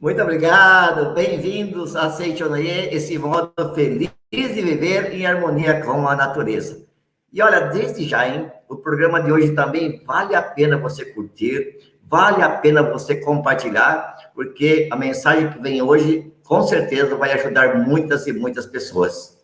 Muito obrigado, bem-vindos a Seichonoye, esse modo feliz de viver em harmonia com a natureza. E olha, desde já, hein, o programa de hoje também vale a pena você curtir, vale a pena você compartilhar, porque a mensagem que vem hoje, com certeza, vai ajudar muitas e muitas pessoas.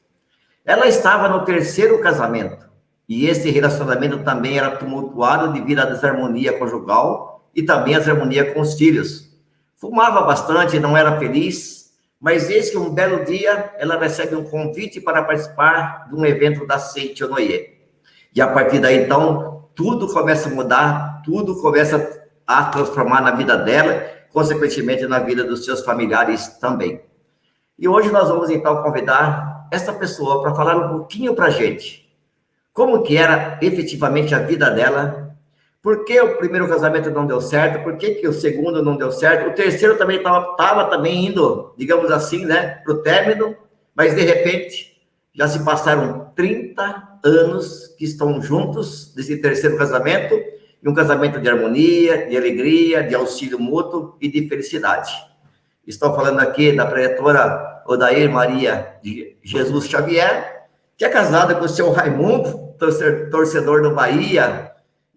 Ela estava no terceiro casamento, e esse relacionamento também era tumultuado devido à desarmonia conjugal e também à desarmonia com os filhos. Fumava bastante, não era feliz, mas eis que um belo dia ela recebe um convite para participar de um evento da Seichonoye. E a partir daí, então, tudo começa a mudar, tudo começa a transformar na vida dela, consequentemente na vida dos seus familiares também. E hoje nós vamos, então, convidar essa pessoa para falar um pouquinho para a gente como que era efetivamente a vida dela. Por que o primeiro casamento não deu certo? Por que o segundo não deu certo? O terceiro também estava também indo, digamos assim, né, para o término, mas de repente já se passaram 30 anos que estão juntos desse terceiro casamento, e um casamento de harmonia, de alegria, de auxílio mútuo e de felicidade. Estou falando aqui da preletora Odair Maria de Jesus Xavier, que é casada com o seu Raimundo, torcedor do Bahia,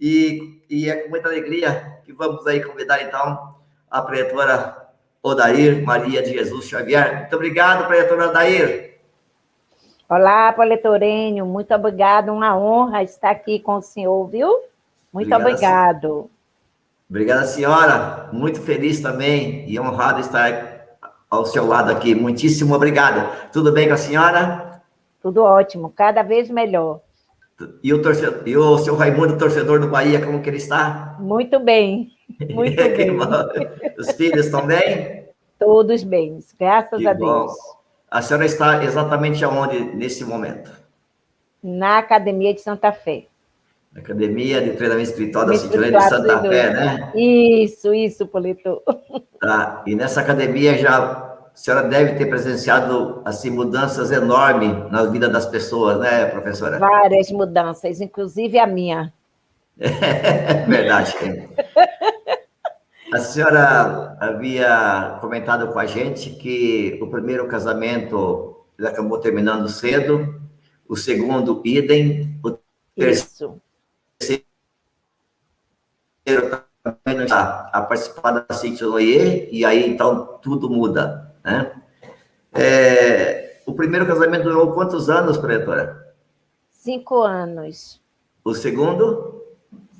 e é com muita alegria que vamos aí convidar, então, a preletora Odair Maria de Jesus Xavier. Muito obrigado, preletora Odair. Olá, preletorênio, muito obrigado, uma honra estar aqui com o senhor, viu? Muito obrigado. Obrigada, senhora. Muito feliz também e honrado estar ao seu lado aqui. Muitíssimo obrigado. Tudo bem com a senhora? Tudo ótimo, cada vez melhor. E o seu Raimundo, torcedor do Bahia, como que ele está? Muito bem, muito bem. Os filhos estão bem? Todos bem, graças a Deus. A senhora está exatamente aonde nesse momento? Na Academia de Santa Fé. Na Academia de Treinamento Espiritual da Cinturelha de Santa Fé, né? Isso, Polito. Tá. E nessa academia a senhora deve ter presenciado, assim, mudanças enormes na vida das pessoas, né, professora? Várias mudanças, inclusive a minha. É verdade. A senhora havia comentado com a gente que o primeiro casamento ele acabou terminando cedo, o segundo, idem, o terceiro também a participar da Seichonoye, e aí, então, tudo muda, né? O primeiro casamento durou quantos anos, preletora? 5 anos. O segundo?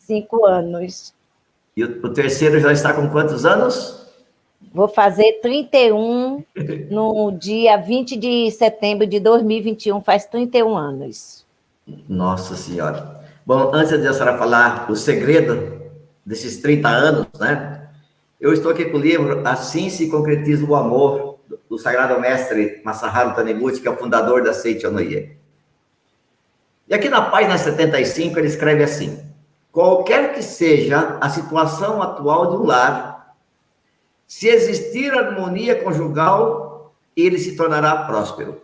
5 anos. E o terceiro já está com quantos anos? Vou fazer 31 no dia 20 de setembro de 2021, faz 31 anos. Nossa Senhora. Bom, antes de a senhora falar o segredo desses 30 anos, né? Eu estou aqui com o livro Assim se concretiza o amor, do Sagrado Mestre Masaharu Taniguchi, que é o fundador da Seichonoye. E aqui na página 75 ele escreve assim: qualquer que seja a situação atual de um lar, se existir harmonia conjugal, ele se tornará próspero.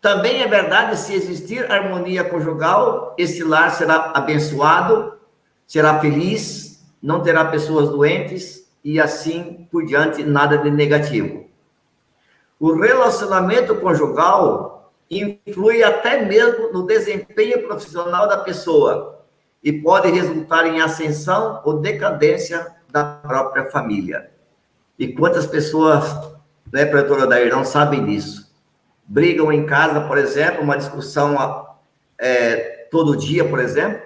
Também é verdade, se existir harmonia conjugal, esse lar será abençoado, será feliz, não terá pessoas doentes e assim por diante, nada de negativo. O relacionamento conjugal influi até mesmo no desempenho profissional da pessoa e pode resultar em ascensão ou decadência da própria família. E quantas pessoas, né, preletora Odair, não sabem disso? Brigam em casa, por exemplo, uma discussão todo dia, por exemplo,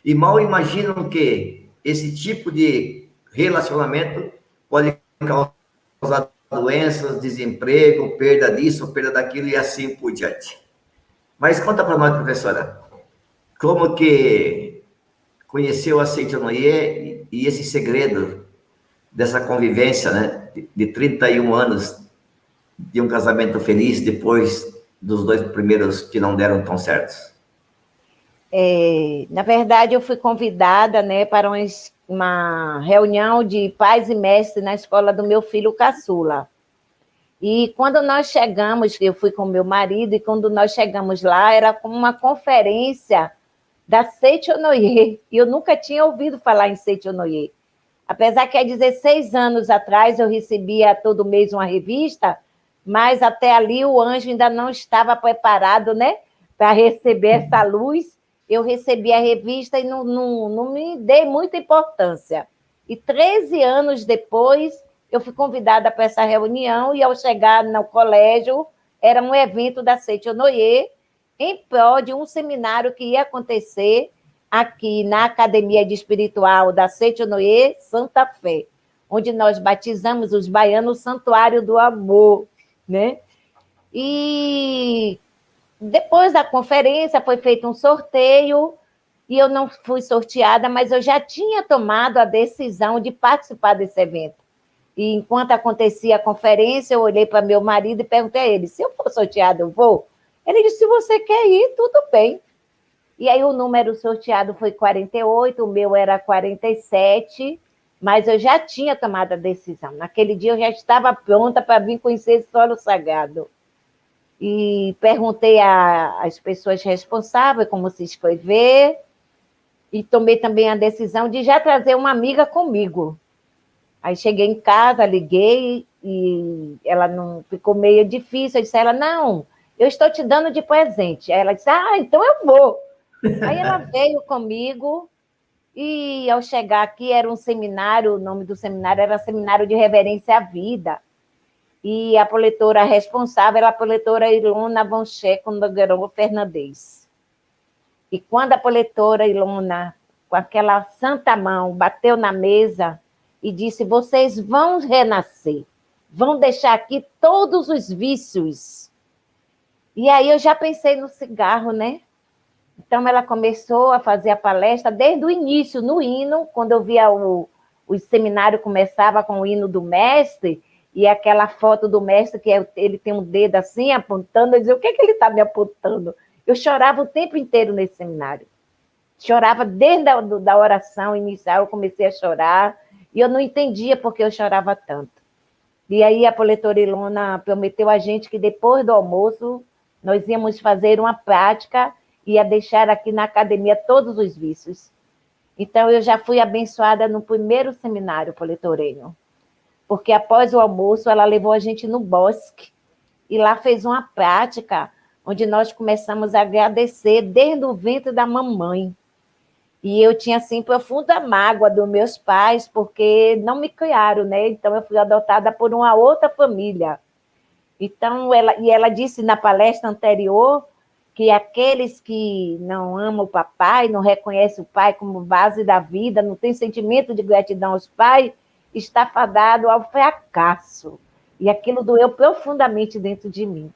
e mal imaginam que esse tipo de relacionamento pode causar doenças, desemprego, perda disso, perda daquilo e assim por diante. Mas conta para nós, professora, como que conheceu a Seichonoye e esse segredo dessa convivência, né, de 31 anos de um casamento feliz depois dos 2 primeiros que não deram tão certos? Na verdade, eu fui convidada, né, para uma reunião de pais e mestres na escola do meu filho caçula. E quando nós chegamos, eu fui com meu marido, e quando nós chegamos lá, era como uma conferência da Seichonoye, e eu nunca tinha ouvido falar em Seichonoye. Apesar que há 16 anos atrás eu recebia todo mês uma revista, mas até ali o anjo ainda não estava preparado, né, para receber essa luz. Eu recebi a revista e não me dei muita importância. E 13 anos depois, eu fui convidada para essa reunião e, ao chegar no colégio, era um evento da Seitonoye em prol de um seminário que ia acontecer aqui na Academia de Espiritual da Seitonoye Santa Fé, onde nós batizamos os baianos Santuário do Amor, né? E depois da conferência foi feito um sorteio e eu não fui sorteada, mas eu já tinha tomado a decisão de participar desse evento. E enquanto acontecia a conferência, eu olhei para meu marido e perguntei a ele, se eu for sorteada, eu vou? Ele disse, se você quer ir, tudo bem. E aí o número sorteado foi 48, o meu era 47, mas eu já tinha tomado a decisão. Naquele dia eu já estava pronta para vir conhecer esse solo sagrado. E perguntei às pessoas responsáveis como se inscrever, e tomei também a decisão de já trazer uma amiga comigo. Aí cheguei em casa, liguei, e ela não ficou meio difícil. Eu disse a ela, não, eu estou te dando de presente. Aí ela disse, então eu vou. Aí ela veio comigo, e ao chegar aqui era um seminário, o nome do seminário era Seminário de Reverência à Vida. E a proletora responsável era a proletora Ilona Vancheco Nogueira Fernandes. E quando a proletora Ilona, com aquela santa mão, bateu na mesa e disse, vocês vão renascer, vão deixar aqui todos os vícios. E aí eu já pensei no cigarro, né? Então ela começou a fazer a palestra desde o início, no hino, quando eu via o seminário começava com o hino do mestre, e aquela foto do mestre, que ele tem um dedo assim, apontando, eu dizia, o que ele está me apontando? Eu chorava o tempo inteiro nesse seminário. Chorava desde a oração inicial, eu comecei a chorar, e eu não entendia porque eu chorava tanto. E aí a proletora Ilona prometeu a gente que depois do almoço, nós íamos fazer uma prática, ia deixar aqui na academia todos os vícios. Então, eu já fui abençoada no primeiro seminário poletorenho, porque após o almoço, ela levou a gente no bosque, e lá fez uma prática, onde nós começamos a agradecer desde o ventre da mamãe. E eu tinha, assim, profunda mágoa dos meus pais, porque não me criaram, né? Então, eu fui adotada por uma outra família. Então, ela disse na palestra anterior que aqueles que não amam o papai, não reconhecem o pai como base da vida, não tem sentimento de gratidão aos pais, está fadado ao fracasso. E aquilo doeu profundamente dentro de mim.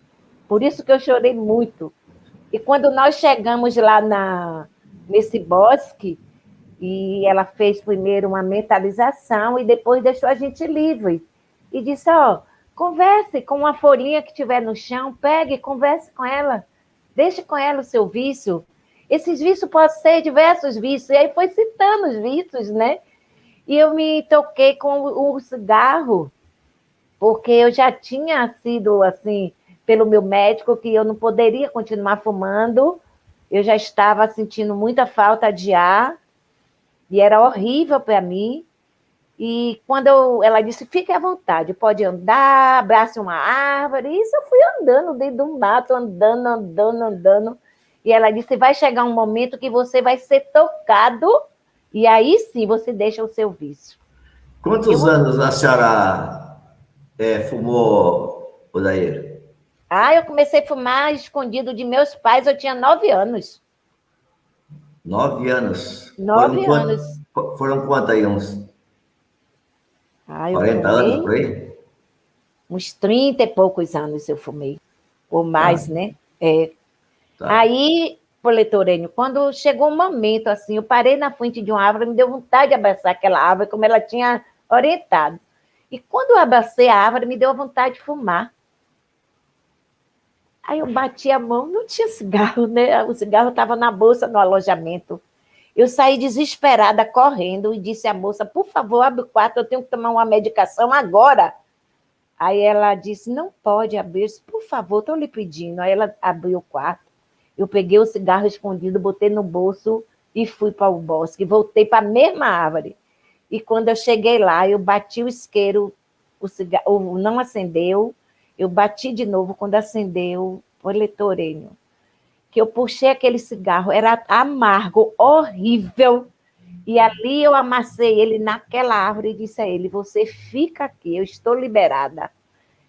Por isso que eu chorei muito. E quando nós chegamos lá nesse bosque, e ela fez primeiro uma mentalização e depois deixou a gente livre. E disse, converse com uma folhinha que tiver no chão, pegue, converse com ela. Deixe com ela o seu vício. Esses vícios podem ser diversos vícios. E aí foi citando os vícios, né? E eu me toquei com o cigarro, porque eu já tinha sido, assim, pelo meu médico, que eu não poderia continuar fumando. Eu já estava sentindo muita falta de ar, e era horrível para mim. E quando ela disse, fique à vontade, pode andar, abrace uma árvore. Isso eu fui andando dentro do mato, andando. E ela disse, vai chegar um momento que você vai ser tocado, e aí sim você deixa o seu vício. Quantos anos a senhora fumou, Odair? Eu comecei a fumar escondido de meus pais, eu tinha 9 anos. 9 anos? 9 anos. Foram quantos aí? Uns Eu 40 anos fumei por aí? uns 30 e poucos anos eu fumei. Ou mais, né? Tá. Aí, Poletorenio, quando chegou um momento assim, eu parei na frente de uma árvore, me deu vontade de abraçar aquela árvore, como ela tinha orientado. E quando eu abracei a árvore, me deu vontade de fumar. Aí eu bati a mão, não tinha cigarro, né? O cigarro estava na bolsa no alojamento. Eu saí desesperada, correndo, e disse à moça, por favor, abre o quarto, eu tenho que tomar uma medicação agora. Aí ela disse, não pode abrir, por favor, estou lhe pedindo. Aí ela abriu o quarto, eu peguei o cigarro escondido, botei no bolso e fui para o bosque, voltei para a mesma árvore. E quando eu cheguei lá, eu bati o isqueiro, não acendeu, eu bati de novo, quando acendeu, foi litorâneo. Que eu puxei aquele cigarro, era amargo, horrível, e ali eu amassei ele naquela árvore e disse a ele, você fica aqui, eu estou liberada.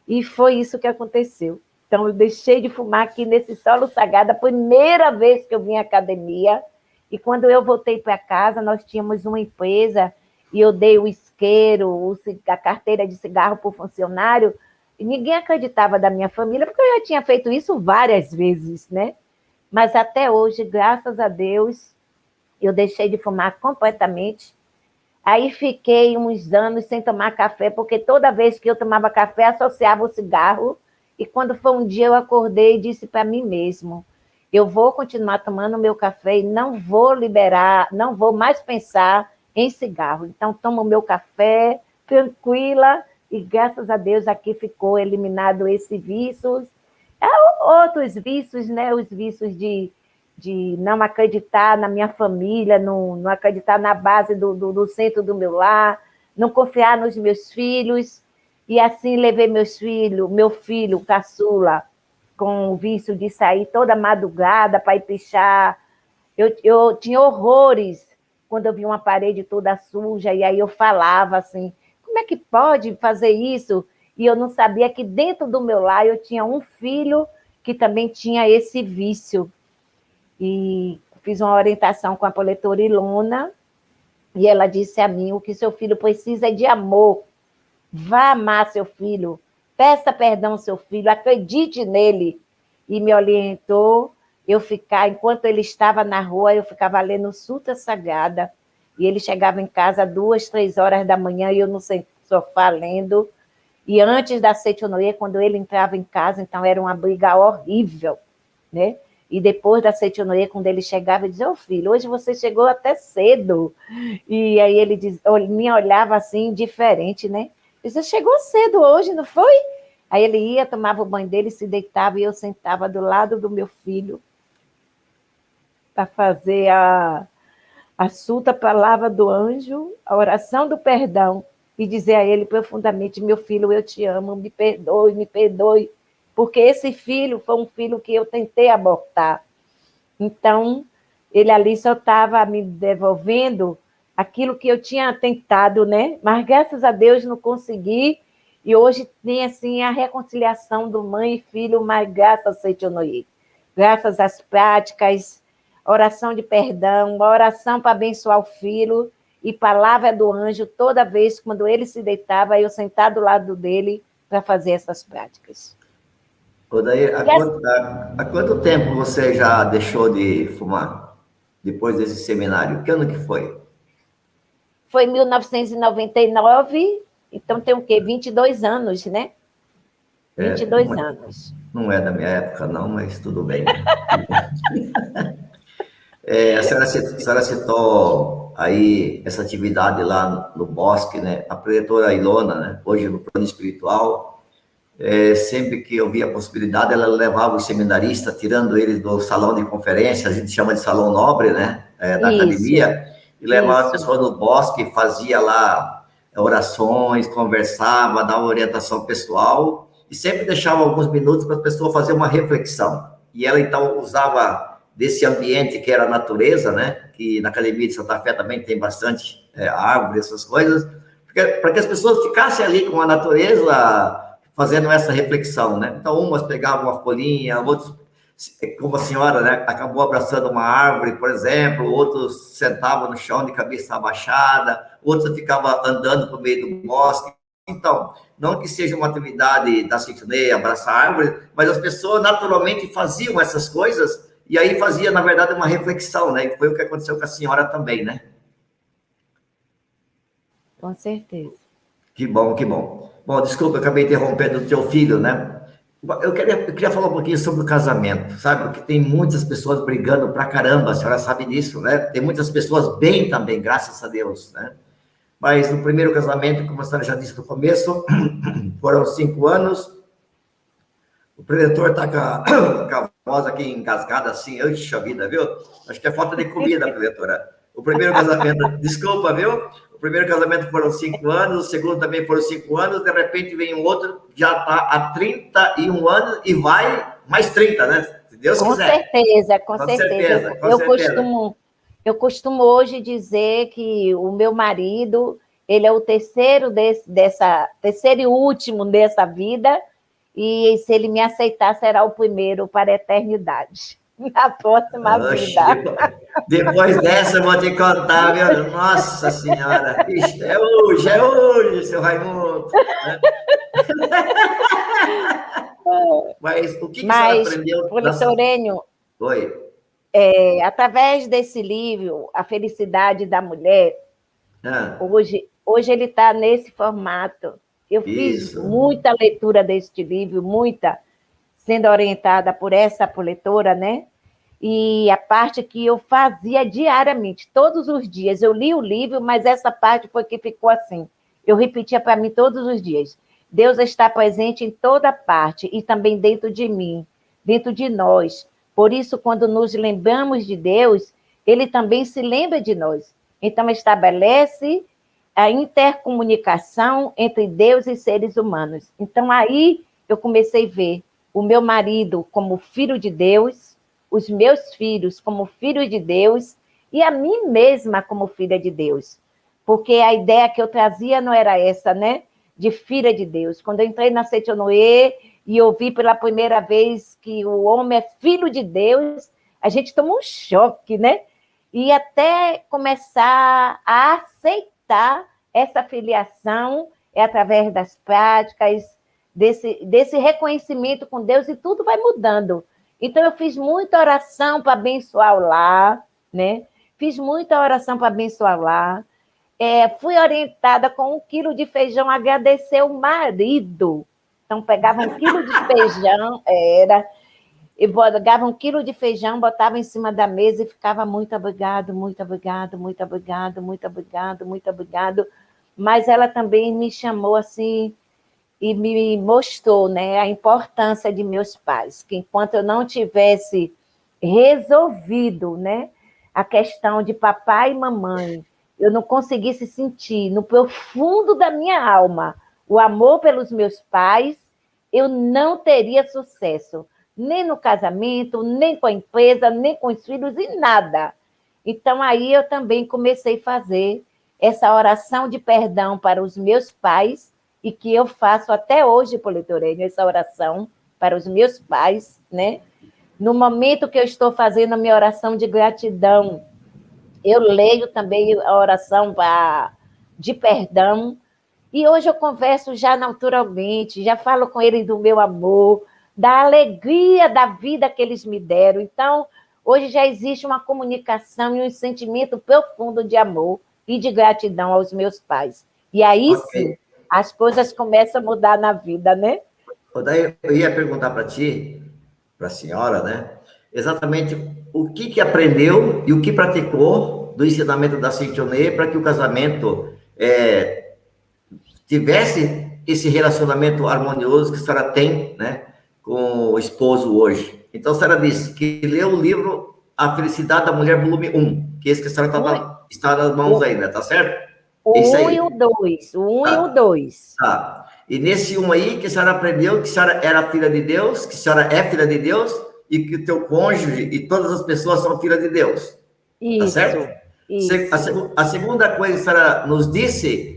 E foi isso que aconteceu. Então, eu deixei de fumar aqui nesse solo sagrado, a primeira vez que eu vim à academia, e quando eu voltei para casa, nós tínhamos uma empresa, e eu dei o isqueiro, a carteira de cigarro para o funcionário, e ninguém acreditava da minha família, porque eu já tinha feito isso várias vezes, né? Mas até hoje, graças a Deus, eu deixei de fumar completamente. Aí fiquei uns anos sem tomar café, porque toda vez que eu tomava café, associava o cigarro. E quando foi um dia, eu acordei e disse para mim mesmo, eu vou continuar tomando meu café e não vou liberar, não vou mais pensar em cigarro. Então, tomo meu café tranquila e, graças a Deus, aqui ficou eliminado esse vício. Outros vícios, né? Os vícios de não acreditar na minha família, não acreditar na base do centro do meu lar, não confiar nos meus filhos, e assim levei meu filho caçula, com o vício de sair toda madrugada para ir pichar. Eu tinha horrores quando eu via uma parede toda suja, e aí eu falava assim, como é que pode fazer isso? E eu não sabia que dentro do meu lar eu tinha um filho que também tinha esse vício. E fiz uma orientação com a proletora Ilona, e ela disse a mim, o que seu filho precisa é de amor. Vá amar seu filho, peça perdão ao seu filho, acredite nele. E me orientou, enquanto ele estava na rua, eu ficava lendo Sutra Sagrada, e ele chegava em casa 2, 3 horas da manhã, e eu no sofá lendo. E antes da Seitonoye, quando ele entrava em casa, então era uma briga horrível, né? E depois da Seitonoye, quando ele chegava, ele dizia, filho, hoje você chegou até cedo. E aí ele me olhava assim, diferente, né? Ele dizia, chegou cedo hoje, não foi? Aí ele ia, tomava o banho dele, se deitava, e eu sentava do lado do meu filho para fazer a Suta Palavra do Anjo, a oração do perdão, e dizer a ele profundamente, meu filho, eu te amo, me perdoe, porque esse filho foi um filho que eu tentei abortar. Então, ele ali só estava me devolvendo aquilo que eu tinha tentado, né? Mas, graças a Deus, não consegui, e hoje tem, assim, a reconciliação do mãe e filho, mas graças a Seitonoye, graças às práticas, oração de perdão, uma oração para abençoar o filho, e palavra do anjo, toda vez, quando ele se deitava, eu sentar do lado dele para fazer essas práticas. Daí, há quanto tempo você já deixou de fumar? Depois desse seminário? Que ano que foi? Foi em 1999, então tem o quê? 22 anos, né? 22 anos. Não é da minha época, não, mas tudo bem. A senhora citou aí essa atividade lá no bosque, né? A preletora Ilona, né? Hoje no plano espiritual, sempre que eu via a possibilidade, ela levava os seminaristas, tirando eles do salão de conferência, a gente chama de salão nobre, né? Da academia, e levava a pessoa no bosque, fazia lá orações, conversava, dava orientação pessoal, e sempre deixava alguns minutos para a pessoa fazer uma reflexão. E ela, então, usava desse ambiente que era a natureza, né? Que na Academia de Santa Fé também tem bastante árvore, essas coisas, para que as pessoas ficassem ali com a natureza, fazendo essa reflexão, né? Então, umas pegavam uma folhinha, outros, como a senhora, né? Acabou abraçando uma árvore, por exemplo, outros sentavam no chão de cabeça abaixada, outros ficavam andando por meio do bosque. Então, não que seja uma atividade da Seitonoye, abraçar árvore, mas as pessoas naturalmente faziam essas coisas, e aí fazia, na verdade, uma reflexão, né? E foi o que aconteceu com a senhora também, né? Com certeza. Que bom, que bom. Bom, desculpa, eu acabei interrompendo o teu filho, né? Eu queria falar um pouquinho sobre o casamento, sabe? Porque tem muitas pessoas brigando pra caramba, a senhora sabe disso, né? Tem muitas pessoas bem também, graças a Deus, né? Mas no primeiro casamento, como a senhora já disse no começo, foram 5 anos. O preletor está com a voz aqui engasgada assim, puxa vida, viu? Acho que é falta de comida, preletora. O primeiro casamento, desculpa, viu? O primeiro casamento foram 5 anos, o segundo também foram 5 anos, de repente vem um outro, já está há 31 anos e vai mais 30, né? Se Deus quiser. Com certeza. Eu costumo hoje dizer que o meu marido, ele é o terceiro terceiro e último dessa vida, e se ele me aceitar, será o primeiro para a eternidade. Na próxima vida. Depois dessa, eu vou te contar, viu? Nossa Senhora! Ixi, é hoje, seu Raimundo! Né? Mas o que você aprendeu? Professor Enio, Oi. Através desse livro, A Felicidade da Mulher, hoje ele está nesse formato. Eu fiz muita leitura deste livro, muita, sendo orientada por essa leitora, né? E a parte que eu fazia diariamente, todos os dias. Eu li o livro, mas essa parte foi que ficou assim. Eu repetia para mim todos os dias. Deus está presente em toda parte e também dentro de mim, dentro de nós. Por isso, quando nos lembramos de Deus, Ele também se lembra de nós. Então, estabelece a intercomunicação entre Deus e seres humanos. Então, aí eu comecei a ver o meu marido como filho de Deus, os meus filhos como filhos de Deus e a mim mesma como filha de Deus. Porque a ideia que eu trazia não era essa, né? De filha de Deus. Quando eu entrei na Seitonoye e ouvi pela primeira vez que o homem é filho de Deus, a gente tomou um choque, né? E até começar a aceitar essa filiação é através das práticas, desse reconhecimento com Deus, e tudo vai mudando. Então, eu fiz muita oração para abençoar o lar, né? Fiz muita oração para abençoar o lar. Fui orientada com 1 quilo de feijão, agradecer o marido. Então, pegava 1 quilo de feijão, e pegava 1 quilo de feijão, botava em cima da mesa e ficava muito obrigado, muito obrigado, muito obrigado, muito obrigado, muito obrigado. Mas ela também me chamou assim e me mostrou, né, a importância de meus pais, que enquanto eu não tivesse resolvido, né, a questão de papai e mamãe, eu não conseguisse sentir no profundo da minha alma o amor pelos meus pais, eu não teria sucesso, nem no casamento, nem com a empresa, nem com os filhos, e nada. Então, aí eu também comecei a fazer essa oração de perdão para os meus pais, e que eu faço até hoje, Polito Enio, essa oração para os meus pais, né? No momento que eu estou fazendo a minha oração de gratidão, eu leio também a oração de perdão, e hoje eu converso já naturalmente, já falo com eles do meu amor, da alegria da vida que eles me deram. Então, hoje já existe uma comunicação e um sentimento profundo de amor e de gratidão aos meus pais. E aí, sim, as coisas começam a mudar na vida, né? Daí eu ia perguntar para ti, para a senhora, né? Exatamente o que aprendeu e o que praticou do ensinamento da Seitonoye para que o casamento tivesse esse relacionamento harmonioso que a senhora tem, né, com o esposo hoje. Então, a senhora disse que leu o livro A Felicidade da Mulher, volume 1, que esse que a senhora está nas mãos aí, né? Tá certo? O 1 e o 2. O 1 e o 2. Tá. E nesse 1 aí, que a senhora aprendeu que a senhora era filha de Deus, que a senhora é filha de Deus, e que o teu cônjuge e todas as pessoas são filhas de Deus. Isso. Tá certo? Isso. A segunda coisa que a senhora nos disse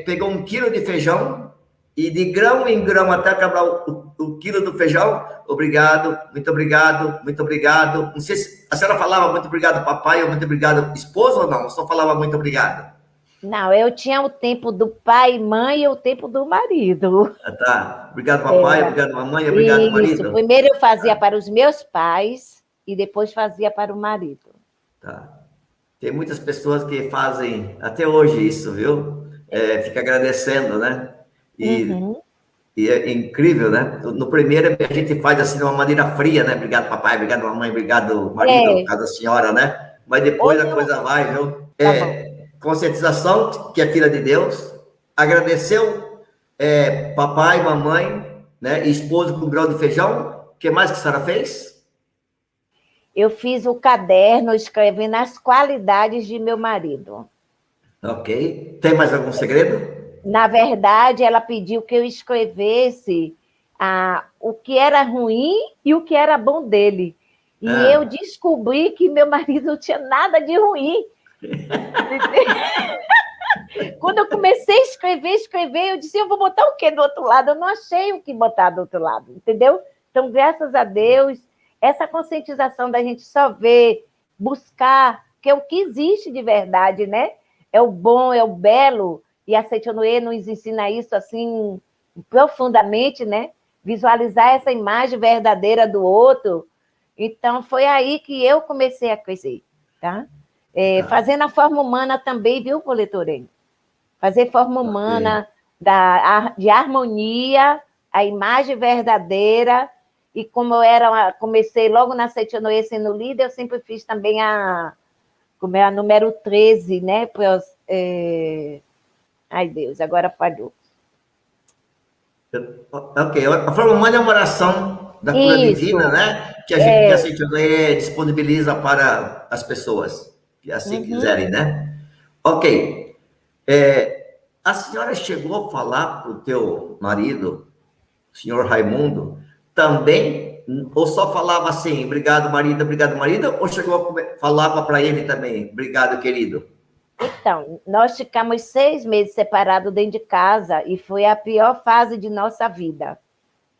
pegou 1 quilo de feijão e de grão em grão até acabar o quilo do feijão. Obrigado, muito obrigado, muito obrigado. Não sei se a senhora falava muito obrigado, papai, ou muito obrigado, esposo, ou não? Só falava muito obrigado. Não, eu tinha o tempo do pai e mãe e o tempo do marido. Tá. Obrigado, papai, obrigado, mamãe, obrigado, marido. Isso, primeiro eu fazia para os meus pais e depois fazia para o marido. Tá. Tem muitas pessoas que fazem até hoje isso, viu? Fica agradecendo, né? E é incrível, né? No primeiro a gente faz assim de uma maneira fria, né? Obrigado, papai, obrigado, mamãe, obrigado, marido, no caso da senhora, né? Mas depois a coisa vai, viu? Conscientização, que é filha de Deus, agradeceu papai, mamãe, né? E esposo com grão de feijão. O que mais que a senhora fez? Eu fiz o caderno escrevendo as qualidades de meu marido. Ok. Tem mais algum segredo? Na verdade, ela pediu que eu escrevesse o que era ruim e o que era bom dele. E eu Ah, descobri que meu marido não tinha nada de ruim. Quando eu comecei a escrever, eu disse, eu vou botar o quê do outro lado? Eu não achei o que botar do outro lado, entendeu? Então, graças a Deus, essa conscientização da gente só ver, buscar, que é o que existe de verdade, né? É o bom, é o belo, e a Seitonoye nos ensina isso assim profundamente, né? Visualizar essa imagem verdadeira do outro. Então, foi aí que eu comecei a crescer, tá? tá. Fazendo a forma humana também, viu, Coletorei? Fazer forma Ok. humana de harmonia, a imagem verdadeira, e como eu comecei logo na Seitonoye sendo líder, eu sempre fiz também como é a número 13, né? Ai, Deus, agora falhou. Ok, a forma humana é uma oração da cura divina, Isso, né? Que a é. Seitonoye disponibiliza para as pessoas que assim Uhum. quiserem, né? Ok. A senhora chegou a falar para o teu marido, o senhor Raimundo, também, ou só falava assim, obrigado, marido, ou chegou a falava para ele também, obrigado, querido? Então, nós ficamos 6 meses separados dentro de casa e foi a pior fase de nossa vida,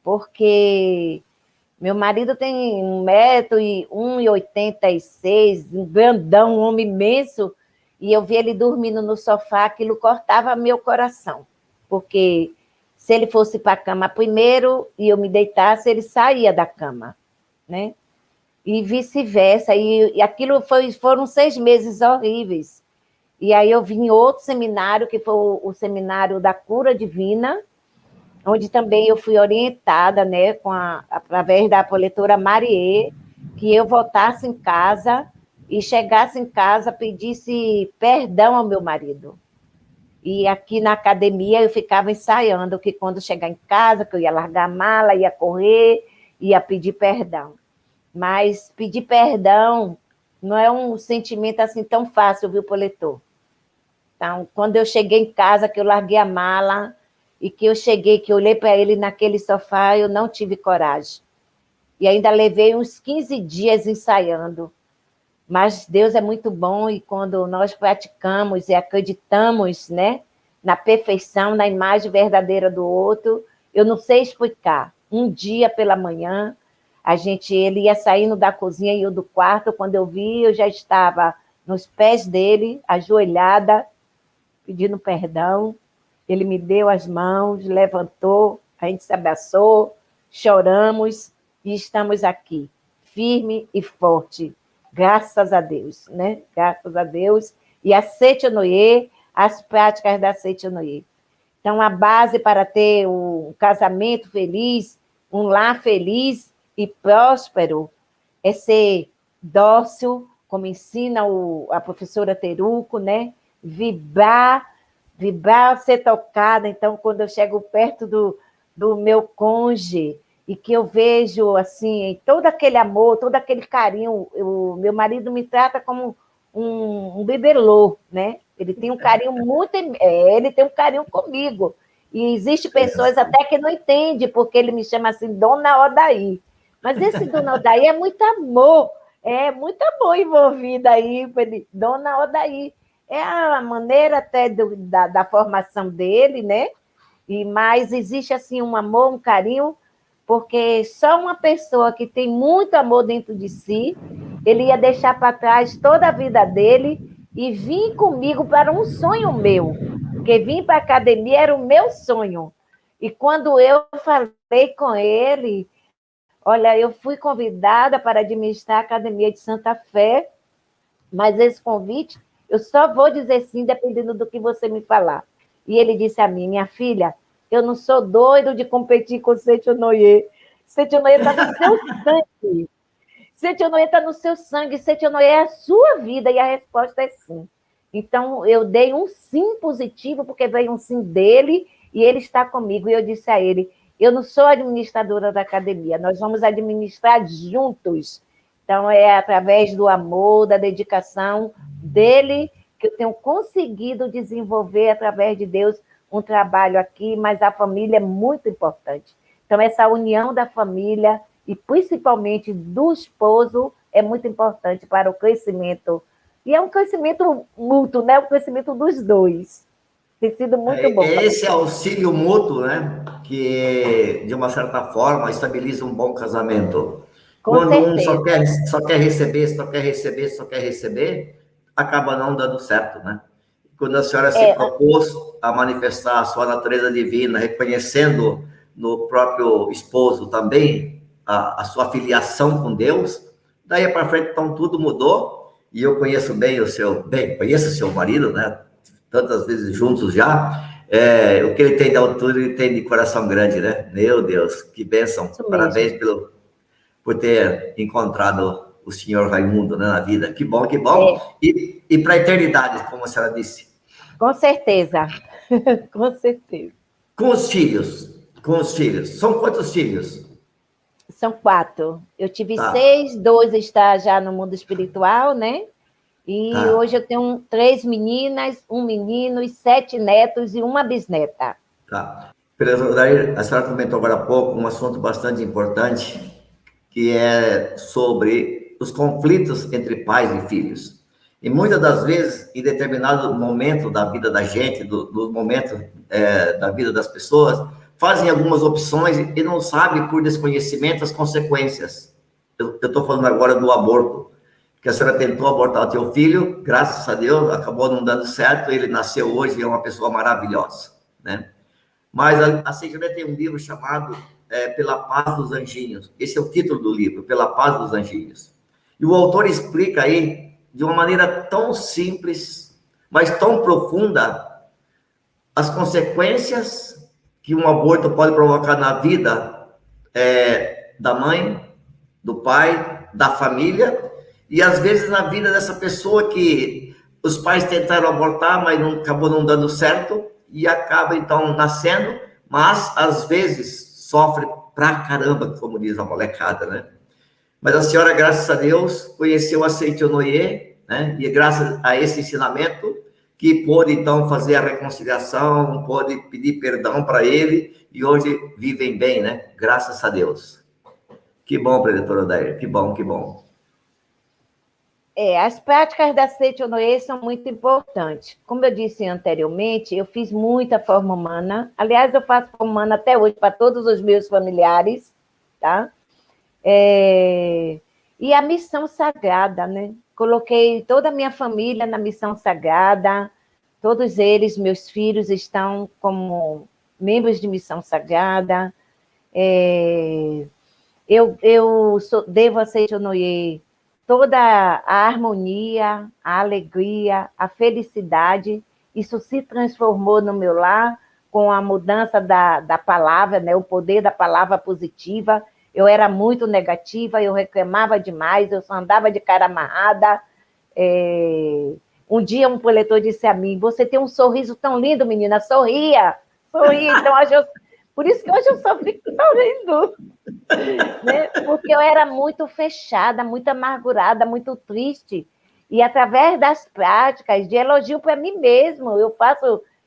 porque meu marido tem 1,86 m, um grandão, um homem imenso, e eu vi ele dormindo no sofá, aquilo cortava meu coração, porque se ele fosse para a cama primeiro e eu me deitasse, ele saía da cama, né? E vice-versa. E aquilo foram 6 meses horríveis. E aí eu vim em outro seminário, que foi o seminário da cura divina, onde também eu fui orientada, né, através da coletora Marie, que eu voltasse em casa e chegasse em casa, pedisse perdão ao meu marido. E aqui na academia eu ficava ensaiando que quando chegar em casa, que eu ia largar a mala, ia correr, ia pedir perdão. Mas pedir perdão não é um sentimento assim tão fácil, viu, Poletor? Então, quando eu cheguei em casa, que eu larguei a mala e que eu cheguei, que eu olhei para ele naquele sofá, eu não tive coragem. E ainda levei uns 15 dias ensaiando. Mas Deus é muito bom e quando nós praticamos e acreditamos, né, na perfeição, na imagem verdadeira do outro, eu não sei explicar. Um dia pela manhã, ele ia saindo da cozinha e eu do quarto, quando eu vi, eu já estava nos pés dele, ajoelhada, pedindo perdão. Ele me deu as mãos, levantou, a gente se abraçou, choramos e estamos aqui, firme e forte, graças a Deus, né? Graças a Deus. E a Seitonoye, as práticas da Seitonoye. Então, a base para ter um casamento feliz, um lar feliz e próspero, é ser dócil, como ensina a professora Teruco, né? Vibrar, ser tocada. Então, quando eu chego perto do meu cônjuge e que eu vejo assim todo aquele amor, todo aquele carinho, o meu marido me trata como um bibelô, né? Ele tem um carinho muito, ele tem um carinho comigo. E existe pessoas até que não entendem porque ele me chama assim, Dona Odaí. Mas esse Dona Odaí é muito amor envolvido aí, Dona Odaí. É a maneira até da formação dele, né? Mas existe assim um amor, um carinho, porque só uma pessoa que tem muito amor dentro de si, ele ia deixar para trás toda a vida dele e vir comigo para um sonho meu, porque vir para a academia era o meu sonho. E quando eu falei com ele, olha, eu fui convidada para administrar a Academia de Santa Fé, mas esse convite eu só vou dizer sim, dependendo do que você me falar. E ele disse a mim, minha filha, eu não sou doido de competir com o Seitonoye. Seitonoye está no seu sangue. Seitonoye está no seu sangue. Seitonoye é a sua vida. E a resposta é sim. Então, eu dei um sim positivo, porque veio um sim dele, e ele está comigo. E eu disse a ele, eu não sou administradora da academia, nós vamos administrar juntos. Então, é através do amor, da dedicação dele que eu tenho conseguido desenvolver, através de Deus, um trabalho aqui, mas a família é muito importante. Então, essa união da família, e principalmente do esposo, é muito importante para o crescimento. E é um crescimento mútuo, né? O crescimento dos dois. Tem sido muito bom. Esse auxílio mútuo, né? Que, de uma certa forma, estabiliza um bom casamento. Com Quando um certeza. só quer receber, só quer receber, só quer receber, acaba não dando certo, né? Quando a senhora se É, propôs a manifestar a sua natureza divina, reconhecendo no próprio esposo também a sua filiação com Deus, daí para frente, então, tudo mudou, e eu conheço bem conheço o seu marido, né? Tantas vezes juntos já, o que ele tem de altura, ele tem de coração grande, né? Meu Deus, que bênção. isso Parabéns mesmo. por ter encontrado o senhor Raimundo, né, na vida. Que bom, que bom. É, E para a eternidade, como a senhora disse. com certeza. Com certeza. Com os filhos, com os filhos. São quantos filhos? São 4. Eu tive Tá, 6, 2 está já no mundo espiritual, né? E tá, hoje eu tenho 3 meninas, um menino, e 7 netos e uma bisneta. tá. Daí, a senhora comentou agora há pouco um assunto bastante importante, que é sobre os conflitos entre pais e filhos. E muitas das vezes, em determinado momento da vida da gente, do momento da vida das pessoas, fazem algumas opções e não sabem, por desconhecimento, as consequências. Eu estou falando agora do aborto, que a senhora tentou abortar o teu filho, graças a Deus, acabou não dando certo, ele nasceu hoje e é uma pessoa maravilhosa, né? Mas a Senhora tem um livro chamado Pela Paz dos Anjinhos. Esse é o título do livro, Pela Paz dos Anjinhos. E o autor explica aí, de uma maneira tão simples, mas tão profunda, as consequências que um aborto pode provocar na vida da mãe, do pai, da família, e às vezes na vida dessa pessoa que os pais tentaram abortar, mas não, acabou não dando certo, e acaba então nascendo, mas às vezes sofre pra caramba, como diz a molecada, né? Mas a senhora, graças a Deus, conheceu a Seitonoi, né? E graças a esse ensinamento, que pôde então fazer a reconciliação, pôde pedir perdão para ele, e hoje vivem bem, né? Graças a Deus. Que bom, preletora Odair, que bom, que bom. As práticas da Seichonoye são muito importantes. Como eu disse anteriormente, eu fiz muita forma humana. Aliás, eu faço forma humana até hoje para todos os meus familiares, tá? E a missão sagrada, né? Coloquei toda a minha família na missão sagrada. Todos eles, meus filhos, estão como membros de missão sagrada. Devo a Seichonoye toda a harmonia, a alegria, a felicidade. Isso se transformou no meu lar com a mudança da palavra, né? O poder da palavra positiva. Eu era muito negativa, eu reclamava demais, eu só andava de cara amarrada. Um dia um coletor disse a mim: você tem um sorriso tão lindo, menina, sorria, sorria. Então, por isso que hoje eu só fico sorrindo. Né? Porque eu era muito fechada, muito amargurada, muito triste. E através das práticas de elogio para mim mesmo,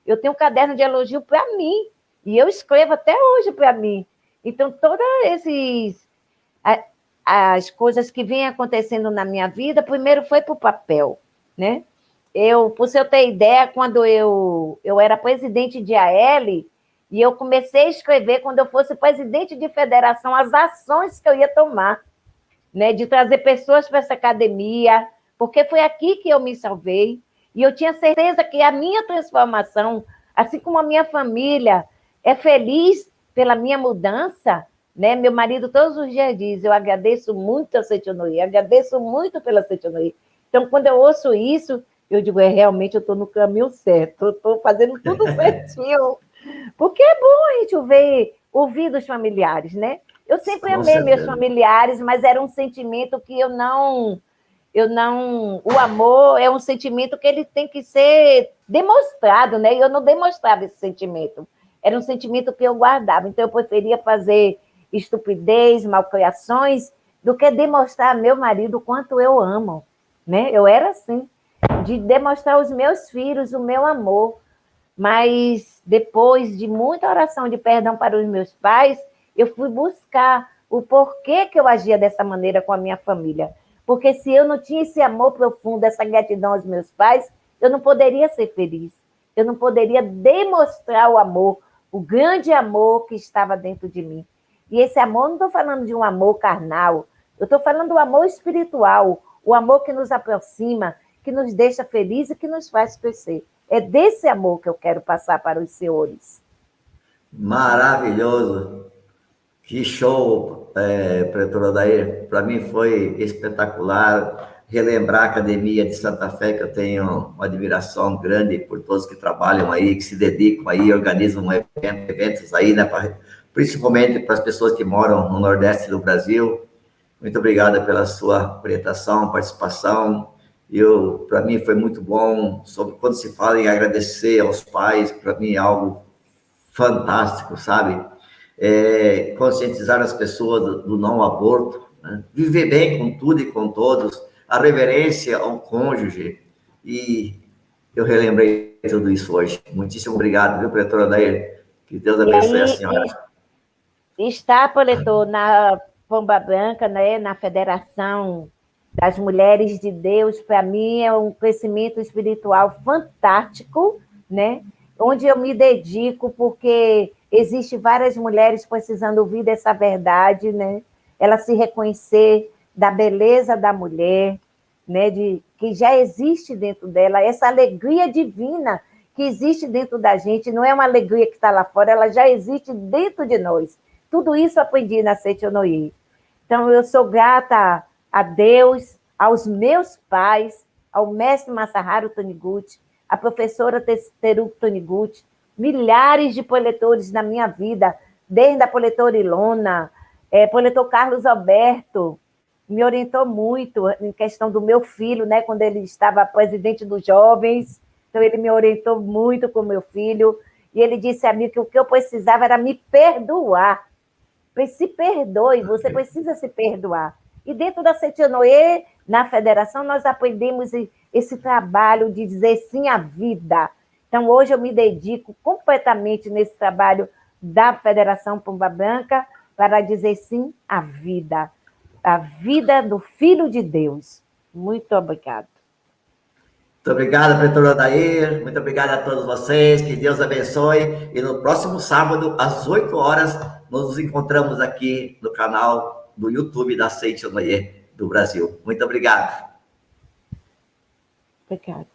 eu tenho um caderno de elogio para mim, e eu escrevo até hoje para mim. Então, todas as coisas que vêm acontecendo na minha vida, primeiro foi para o papel, né? Por você ter ideia, quando eu era presidente de AL, e eu comecei a escrever, quando eu fosse presidente de federação, as ações que eu ia tomar, né? De trazer pessoas para essa academia, porque foi aqui que eu me salvei, e eu tinha certeza que a minha transformação, assim como a minha família, é feliz pela minha mudança, né? Meu marido todos os dias diz: eu agradeço muito a Seichonoye, agradeço muito pela Seichonoye. Então, quando eu ouço isso, eu digo: realmente eu estou no caminho certo, eu estou fazendo tudo certinho. Porque é bom a gente ouvir dos familiares, né? Eu sempre Com amei meus certeza. familiares, mas era um sentimento que eu não. O amor é um sentimento que ele tem que ser demonstrado, né? E eu não demonstrava esse sentimento. Era um sentimento que eu guardava. Então, eu preferia fazer estupidez, malcriações, do que demonstrar a meu marido o quanto eu amo, né? Eu era assim. de demonstrar aos meus filhos o meu amor. Mas depois de muita oração de perdão para os meus pais, eu fui buscar o porquê que eu agia dessa maneira com a minha família. Porque se eu não tinha esse amor profundo, essa gratidão aos meus pais, eu não poderia ser feliz. Eu não poderia demonstrar o amor, o grande amor que estava dentro de mim. E esse amor, não estou falando de um amor carnal, eu estou falando do amor espiritual, o amor que nos aproxima, que nos deixa felizes e que nos faz crescer. É desse amor que eu quero passar para os senhores. Maravilhoso. Que show, Pretor Odair. Para mim foi espetacular relembrar a Academia de Santa Fé, que eu tenho uma admiração grande por todos que trabalham aí, que se dedicam aí, organizam eventos aí, né, principalmente para as pessoas que moram no Nordeste do Brasil. Muito obrigado pela sua orientação, participação. Para mim foi muito bom. Quando se fala em agradecer aos pais, para mim é algo fantástico, sabe? Conscientizar as pessoas do não aborto, né? Viver bem com tudo e com todos, a reverência ao cônjuge. E eu relembrei tudo isso hoje. Muitíssimo obrigado, viu, Pretor Odair? Que Deus abençoe a senhora. Está, Pretor, na Pomba Branca, né, na Federação das Mulheres de Deus, para mim é um crescimento espiritual fantástico, né? Onde eu me dedico, porque existem várias mulheres precisando ouvir dessa verdade, né? Ela se reconhecer da beleza da mulher, né? Que já existe dentro dela, essa alegria divina que existe dentro da gente, não é uma alegria que está lá fora, ela já existe dentro de nós. Tudo isso aprendi na Seichonoye. Então, eu sou grata a Deus, aos meus pais, ao mestre Masaharu Taniguchi, a professora Teruko Taniguchi, milhares de poletores na minha vida, desde a poletora Ilona, poletor Carlos Alberto, me orientou muito em questão do meu filho, né, quando ele estava presidente dos jovens, então ele me orientou muito com o meu filho, e ele disse a mim que o que eu precisava era me perdoar. Se perdoe, você precisa se perdoar. E dentro da Seichonoye, na federação, nós aprendemos esse trabalho de dizer sim à vida. Então, hoje eu me dedico completamente nesse trabalho da Federação Pomba Branca para dizer sim à vida. A vida do Filho de Deus. Muito obrigada. Muito obrigado, Pretor Odair. Muito obrigado a todos vocês. Que Deus abençoe. E no próximo sábado, às 8 horas, nos encontramos aqui no canal do YouTube da Seichonoye do Brasil. Muito obrigado. Obrigada.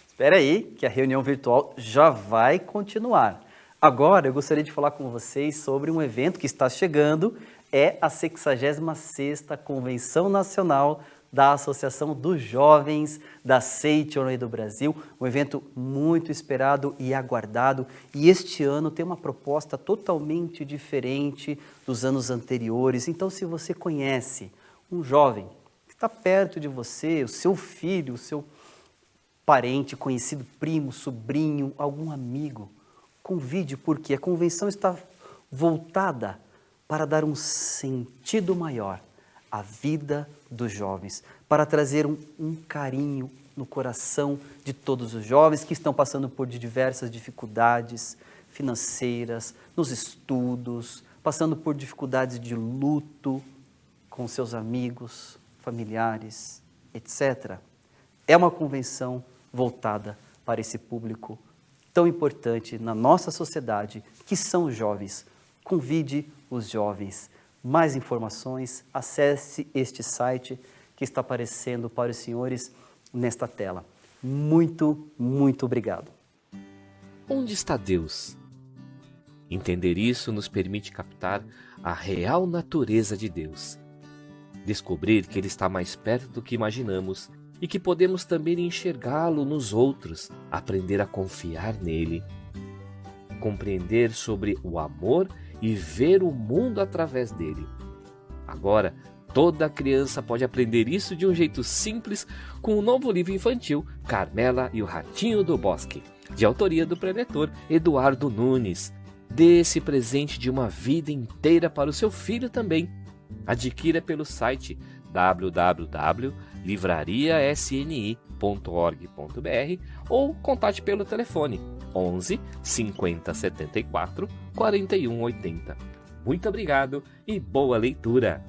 Espera aí, que a reunião virtual já vai continuar. Agora, eu gostaria de falar com vocês sobre um evento que está chegando. É a 66ª Convenção Nacional da Associação dos Jovens da Seichonoye do Brasil, um evento muito esperado e aguardado, e este ano tem uma proposta totalmente diferente dos anos anteriores. Então, se você conhece um jovem que está perto de você, o seu filho, o seu parente, conhecido, primo, sobrinho, algum amigo, convide, porque a convenção está voltada para dar um sentido maior à vida dos jovens, para trazer um carinho no coração de todos os jovens que estão passando por diversas dificuldades financeiras, nos estudos, passando por dificuldades de luto com seus amigos, familiares, etc. É uma convenção voltada para esse público tão importante na nossa sociedade, que são os jovens. Convide os jovens. Mais informações, acesse este site que está aparecendo para os senhores nesta tela. Muito, muito obrigado. Onde está Deus? Entender isso nos permite captar a real natureza de Deus. Descobrir que Ele está mais perto do que imaginamos e que podemos também enxergá-lo nos outros, aprender a confiar nele. Compreender sobre o amor e ver o mundo através dele. Agora, toda criança pode aprender isso de um jeito simples com o novo livro infantil Carmela e o Ratinho do Bosque, de autoria do preletor Eduardo Nunes. Dê esse presente de uma vida inteira para o seu filho também. Adquira pelo site www.livrariasni.org.br ou contate pelo telefone 11 50 74 41 80. Muito obrigado e boa leitura!